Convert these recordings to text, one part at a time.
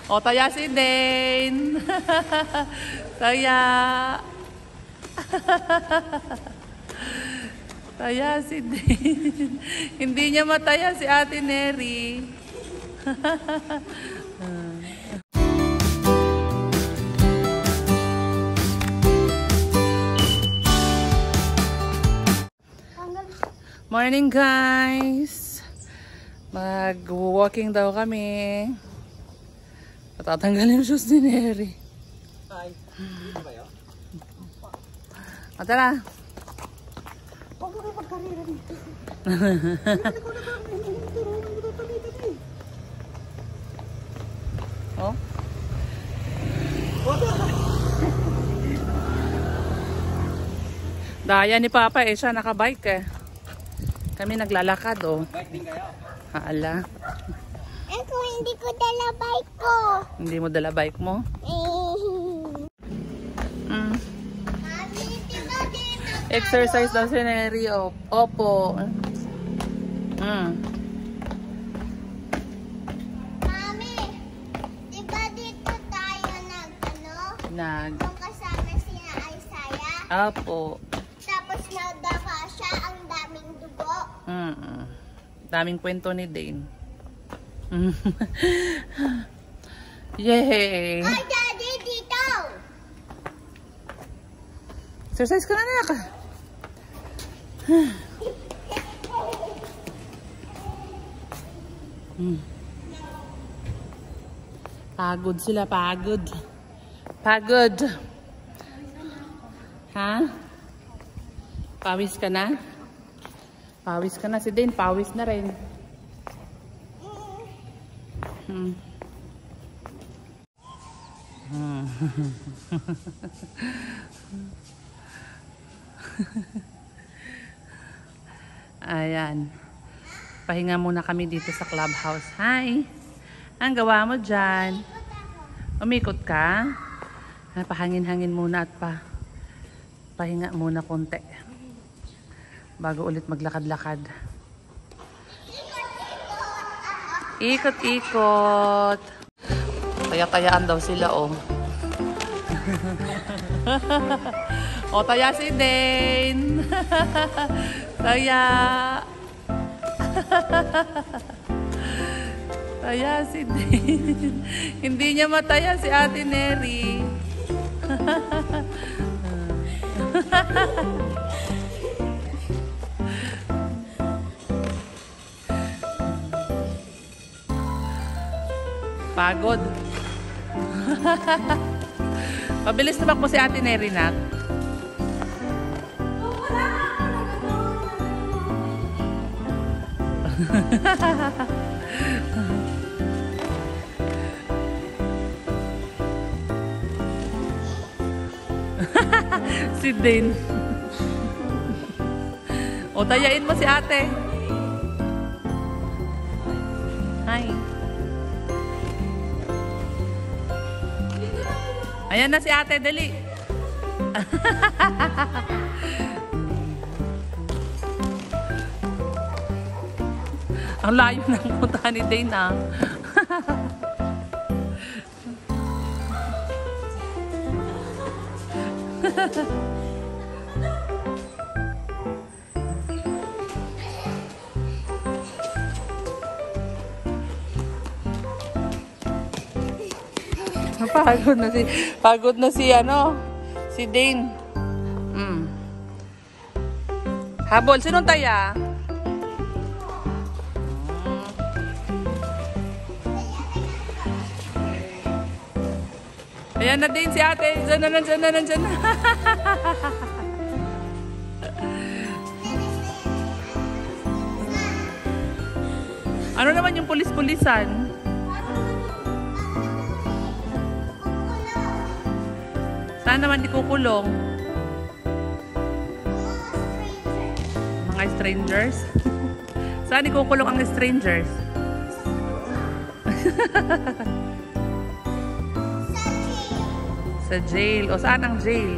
O, taya si Dane. Taya. Taya si Dane. Hindi niya mataya si Ate Neri. Morning guys. Mag-walking daw kami. Patatanggalin yung shoes ni Neri. Ay, dito ba yun? O tara. Huwag mo kayo magkarira dito. Oh? Daya ni Papa eh, siya nakabike eh. Kami naglalakad oh. Bike din kayo? Haala. Eh kung hindi ko dala bike ko. Hindi mo dala bike mo? Mami, diba dito? Exercise daw si Neri. Opo. Mami, diba dito tayo Yung kasama sina Isaiah? Opo. Tapos nagdaka siya, ang daming dugo. Daming kwento ni Dane. Yay! Ay, Daddy, dito! Exercise ka na, anak. Pagod sila, pagod. Pagod. Ha? Pawis ka na? Pawis ka na. Si Dane, pawis na rin. Ayan. Pahinga muna kami dito sa clubhouse. Hi! Ang gawa mo dyan? Umikot ka? Pahangin-hangin muna at pahinga muna konti. Bago ulit maglakad-lakad. Ikot-ikot. Taya-tayaan daw sila oh. O, taya si Dane. Taya. Taya si Dane. Hindi niya mataya si Ate Neri. Pagod. Pabilis na po si Ate Neri na. Si Dane. O, tayain mo si ate. Hi. Ayan na si ate, dali. Ang layo ng punta ni Dane ah. Pagod na si si Dane. Habol, sinong taya? Ayan na din si ate. Diyan na. Ano naman yung pulis-pulisan? Saan naman di kukulong? Mga strangers? Saan di kukulong ang strangers? Sa jail. O saan ang jail?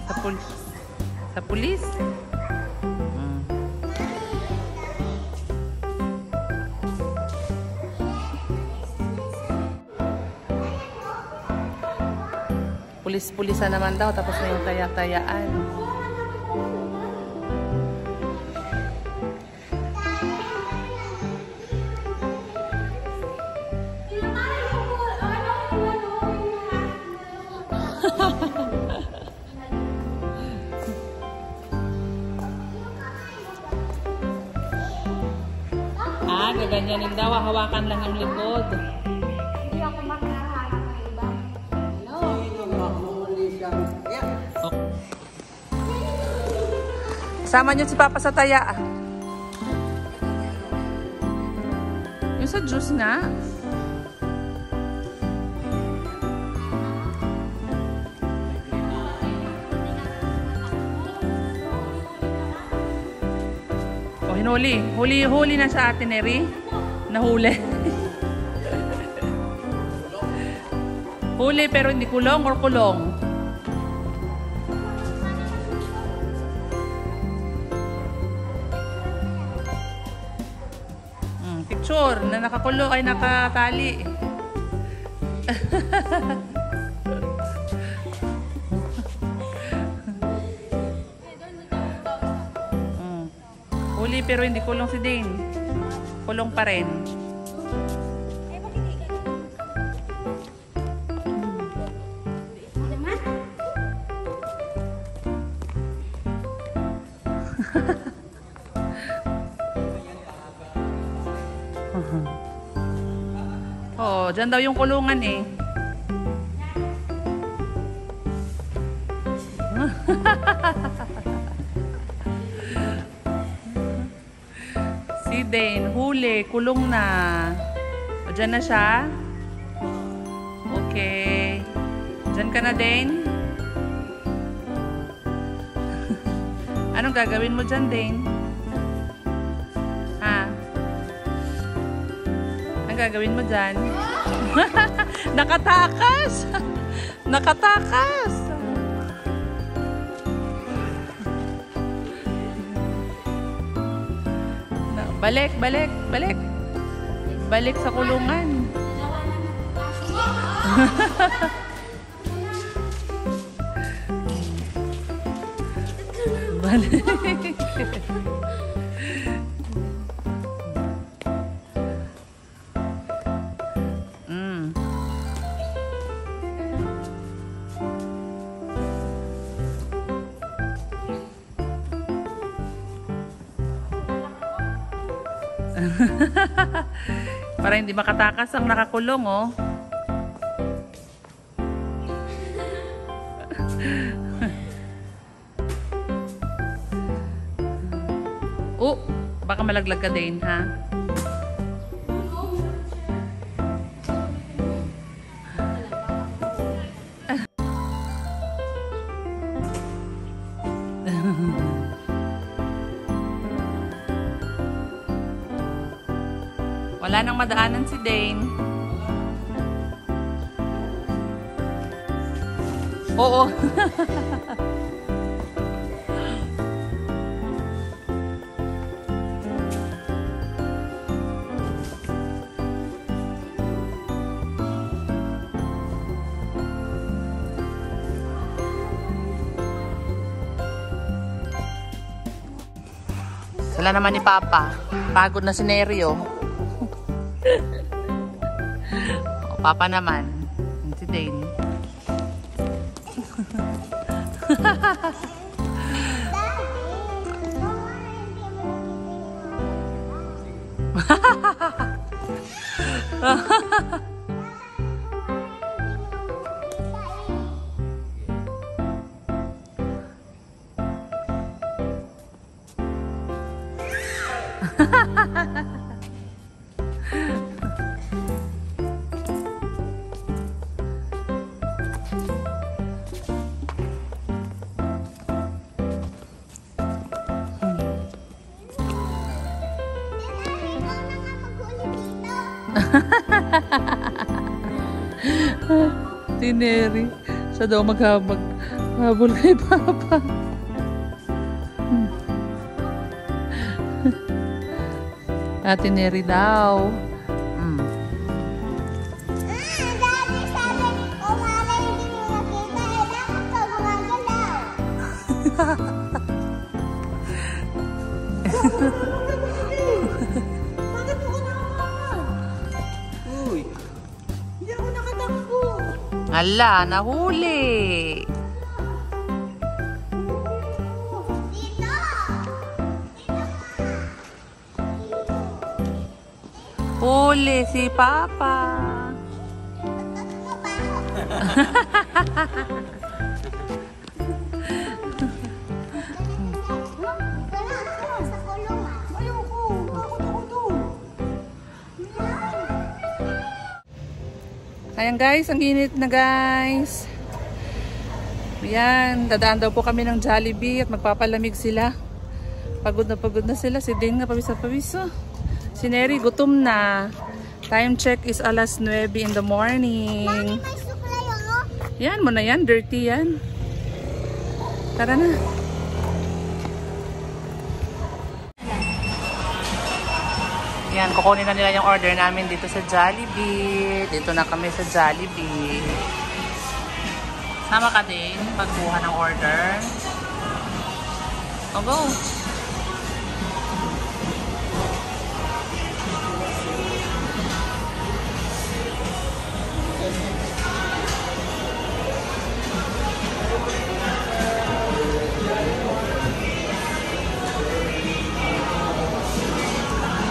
Sa pulis. Sa pulis? Pulis-pulisan naman daw, tapos na yung taya-tayaan. Gaganyanin daw, hawakan lang yung likod. Hindi ako makaharap ng iba. Sama niyo si Papa sa taya. Yung sa juice nga. Oh, hinuli. Huli na sa atin, Eri. Nahuli. Huli pero hindi kulong or kulong? Picture na nakakulo ay nakatali. Huli pero hindi kulong si Dane. Kulong pa rin. Oh, dyan daw yung kulungan eh. Si Dane, huli, kulong na. O, dyan na siya. Okay. Dyan ka na, Dane. Anong gagawin mo dyan, Dane? Ha? Anong gagawin mo dyan? Nakatakas! Nakatakas! Balik, balik, balik. Balik sa kulungan. Balik. Para hindi makatakas ang nakakulong, oh. Oh, baka malaglag ka din, ha? Wala nang madaanan si Dane. Oo. Sala naman ni Papa. Pagod na si Nerio. O, Papa naman. Si Dane. Si Neri. Siya daw maghabol kay Papa. Ate Neri daw. Daddy, sabi, kung wala hindi mo nakita, Bakit mo ko nakaman? Uy, hindi ako nakatakbo. Ala, nahuli. Dito! Huli si Papa. Sa kulungan. Ayoko, takot ako doon. Ayan guys, ang init na guys. Ayan, dadaan daw po kami ng Jollibee at magpapalamig sila. Pagod na sila. Si Dane nga pawis na pawis. Oh. Si Neri gutom na. Time check is alas 9 in the morning. Mami, may suklay ako. Yan mo na yan, dirty yan. Tara na. Yan, kukunin na nila yung order namin dito sa Jollibee. Dito na kami sa Jollibee. Sama ka din pagbuha ng order. O go.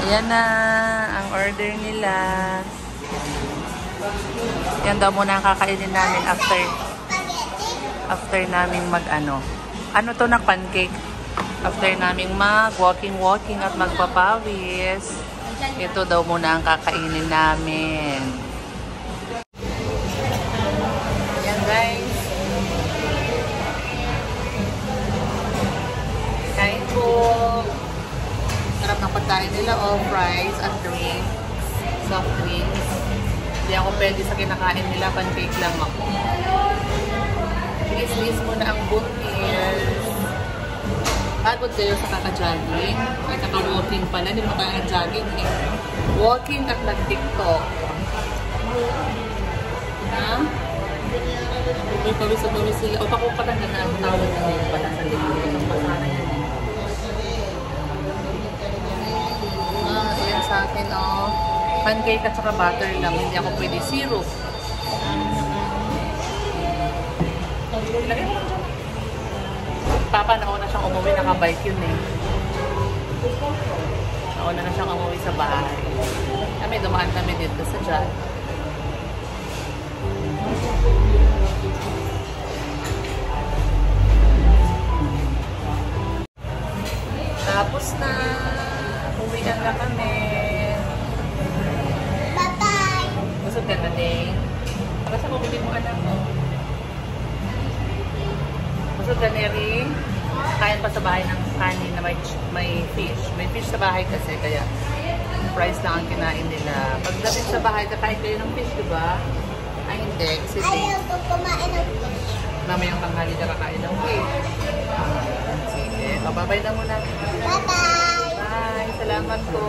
Ayan na ang order nila. Yan daw muna ang kakainin namin after naming mag-ano. Ano to na pancake? After naming mag-walking at magpapawis. Ito daw muna ang kakainin namin. Ayan guys. Kain po. Sarap ng pagkain nila, all fries at drinks, soft drinks. Hindi ako pwede sa kinakain nila, pancake lang ako. Inis-inis mo na ang buntis. Pagod kayo sa kaka-jogging. Ay, kaka-walking pala, hindi mo kaya jogging eh. Walking at nag-tiktok. Ha? May pawis-pawis sila. O, pako pa lang na tawag na nila pala sa likod. Ang pasana yan eh. Ayan sa akin, oh. Pancake at saka butter lang. Hindi ako pwede syrup. Papa, nauna siyang umuwi. Nakabike yun eh. Nauna na siyang umuwi sa bahay. Kami, dumaan kami dito sa Jal. Tapos na. Uwihan na kami. Bye-bye. Busog ka na din. Para sa bumili mo anak mo. Busog ka na rin. Kain pa sa bahay ng kanin na may fish. May fish sa bahay kasi kaya fries lang ang kinain nila. Pagdating sa bahay, kakain kayo ng fish, diba? Ay hindi. Kasi Ayaw ko kumain ng fish. mamayang tanghali na kakain ng fish. Sige. Babay na muna. Bye-bye. Bye. Salamat po.